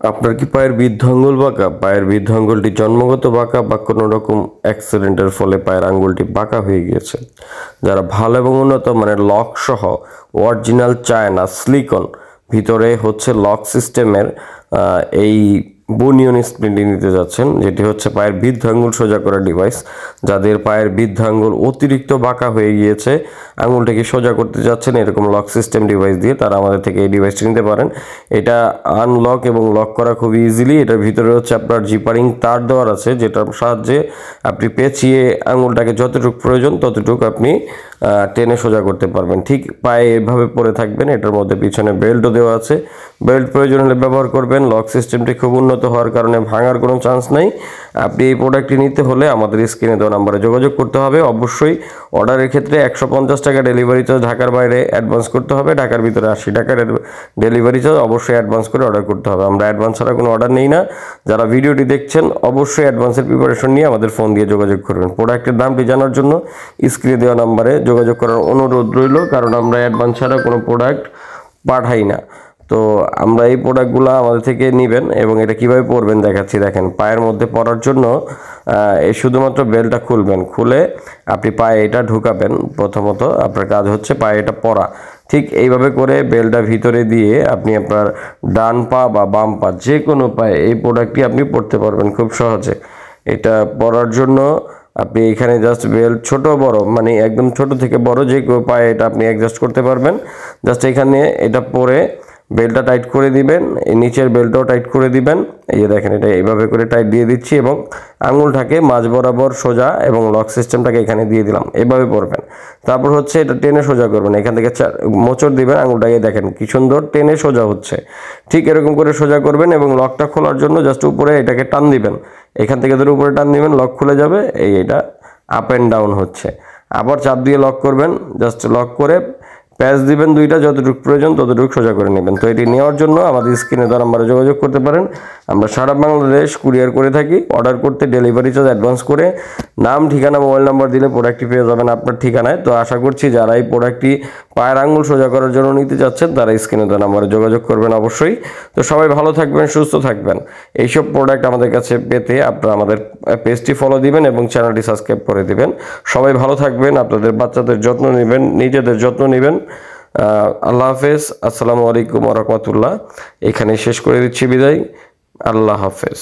আপনার কি পায়ের বৃদ্ধ আঙ্গুল বাঁকা? পায়ের বৃদ্ধ আঙ্গুলটি জন্মগত বাঁকা বা কোনো রকম অ্যাক্সিডেন্টের ফলে পায়ের আঙ্গুলটি বাঁকা হয়ে গিয়েছে? যারা ভালো এবং উন্নত মানের লক সহ অরিজিনাল চায়না সিলিকন ভিতরে হচ্ছে লক সিস্টেমের এই বুনিয়ন স্প্রিংটি নিতে যাচ্ছেন, যেটি হচ্ছে পায়ের বৃদ্ধ আঙ্গুল সোজা করার ডিভাইস। যাদের পায়ের বৃদ্ধ আঙ্গুল অতিরিক্ত বাঁকা হয়ে গিয়েছে, আঙ্গুলটাকে সোজা করতে যাচ্ছেন এরকম লক সিস্টেম ডিভাইস দিয়ে, তারা আমাদের থেকে এই ডিভাইসটি নিতে পারেন। এটা আনলক এবং লক করা খুবই ইজিলি। এটার ভিতরে হচ্ছে আপনার জিপারিং তার দেওয়ার আছে, যেটার সাহায্যে আপনি পেঁচিয়ে আঙ্গুলটাকে যতটুকু প্রয়োজন ততটুকু আপনি টেনে সোজা করতে পারবেন। ঠিক পায়ে এভাবে পরে থাকবেন। এটার মধ্যে পিছনে বেল্টও দেওয়া আছে, বেল্ট প্রয়োজন হলে ব্যবহার করবেন। লক সিস্টেমটি খুব উন্নত হওয়ার কারণে ভাঙার কোনো চান্স নাই। আপনি এই প্রোডাক্টটি নিতে হলে আমাদের স্ক্রিনে দেওয়া নাম্বারে যোগাযোগ করতে হবে। অবশ্যই অর্ডারের ক্ষেত্রে 150 টাকা ডেলিভারি চার্জ ঢাকার বাইরে অ্যাডভান্স করতে হবে, ঢাকার ভিতরে 80 টাকার ডেলিভারি চার্জ অবশ্যই অ্যাডভান্স করে অর্ডার করতে হবে। আমরা অ্যাডভান্স ছাড়া কোনো অর্ডার নেই না। যারা ভিডিওটি দেখছেন অবশ্যই অ্যাডভান্সের প্রিপারেশন নিয়ে আমাদের ফোন দিয়ে যোগাযোগ করবেন। প্রোডাক্টের দামটি জানার জন্য স্ক্রিনে দেওয়া নাম্বারে যোগাযোগ করার অনুরোধ রইল, কারণ আমরা অ্যাডভান্স ছাড়া কোনো প্রোডাক্ট পাঠাই না। তো আমরা এই প্রোডাক্টগুলো আমাদের থেকে নেবেন এবং এটা কিভাবে পরবেন দেখাচ্ছি। দেখেন, পায়ের মধ্যে পরার জন্য এই শুধুমাত্র বেল্টটা খুলবেন, খুলে আপনি পায়ে এটা ঢুকাবেন। প্রথমত আপনার কাজ হচ্ছে পায়ে এটা পরা। ঠিক এইভাবে করে বেল্টটা ভিতরে দিয়ে আপনি আপনার ডান পা বা বাম পা যে কোনো পায়ে এই প্রোডাক্টটি আপনি পরতে পারবেন খুব সহজে। এটা পরার জন্য আপনি এখানে জাস্ট বেল্ট ছোট বড় মানে একদম ছোট থেকে বড় যে কেউ পায়ে এটা আপনি অ্যাডজাস্ট করতে পারবেন। জাস্ট এখানে এটা পরে বেল্টটা টাইট করে দিবেন, এই নিচের বেল্টটাও টাইট করে দিবেন। এই যে দেখেন, এটা এইভাবে করে টাইট দিয়ে দিচ্ছি এবং আঙুলটাকে মাঝ বরাবর সোজা এবং লক সিস্টেমটাকে এখানে দিয়ে দিলাম। এভাবে পরবেন। তারপর হচ্ছে এটা টেনে সোজা করবেন, এখান থেকে মোচড় দিবেন আঙুলটাকে, দেখেন কি সুন্দর টেনে সোজা হচ্ছে। ঠিক এরকম করে সোজা করবেন এবং লকটা খোলার জন্য জাস্ট উপরে এটাকে টান দিবেন, এখান থেকে ধরে উপরে টান দিবেন, লক খুলে যাবে। এটা আপ অ্যান্ড ডাউন হচ্ছে। আবার চাপ দিয়ে লক করবেন, জাস্ট লক করে প্যাচ দিবেন দুইটা, যতটুকু প্রয়োজন ততটুকু সোজা করে নেবেন। তো এটি নেওয়ার জন্য আমাদের স্ক্রিনে দেওয়া নাম্বারে যোগাযোগ করতে পারেন। আমরা সারা বাংলাদেশ কুরিয়ার করে থাকি। অর্ডার করতে ডেলিভারি চার্জ অ্যাডভান্স করে নাম, ঠিকানা, মোবাইল নাম্বার দিলে প্রোডাক্টটি পেয়ে যাবেন আপনার ঠিকানায়। তো আশা করছি যারা এই প্রোডাক্টটি পায়ের আঙ্গুল সোজা করার জন্য নিতে চাচ্ছেন তারা স্ক্রিনে দেওয়া নাম্বারে যোগাযোগ করবেন অবশ্যই। তো সবাই ভালো থাকবেন, সুস্থ থাকবেন। এইসব প্রোডাক্ট আমাদের কাছে পেতে আপনারা আমাদের পেজটি ফলো দিবেন এবং চ্যানেলটি সাবস্ক্রাইব করে দিবেন। সবাই ভালো থাকবেন, আপনাদের বাচ্চাদের যত্ন নেবেন, নিজেদের যত্ন নেবেন। আল্লাহ হাফেজ। আসসালামু আলাইকুম ওয়া রাহমাতুল্লাহ। এখানে শেষ করে দিচ্ছি, বিদায়। আল্লাহ হাফেজ।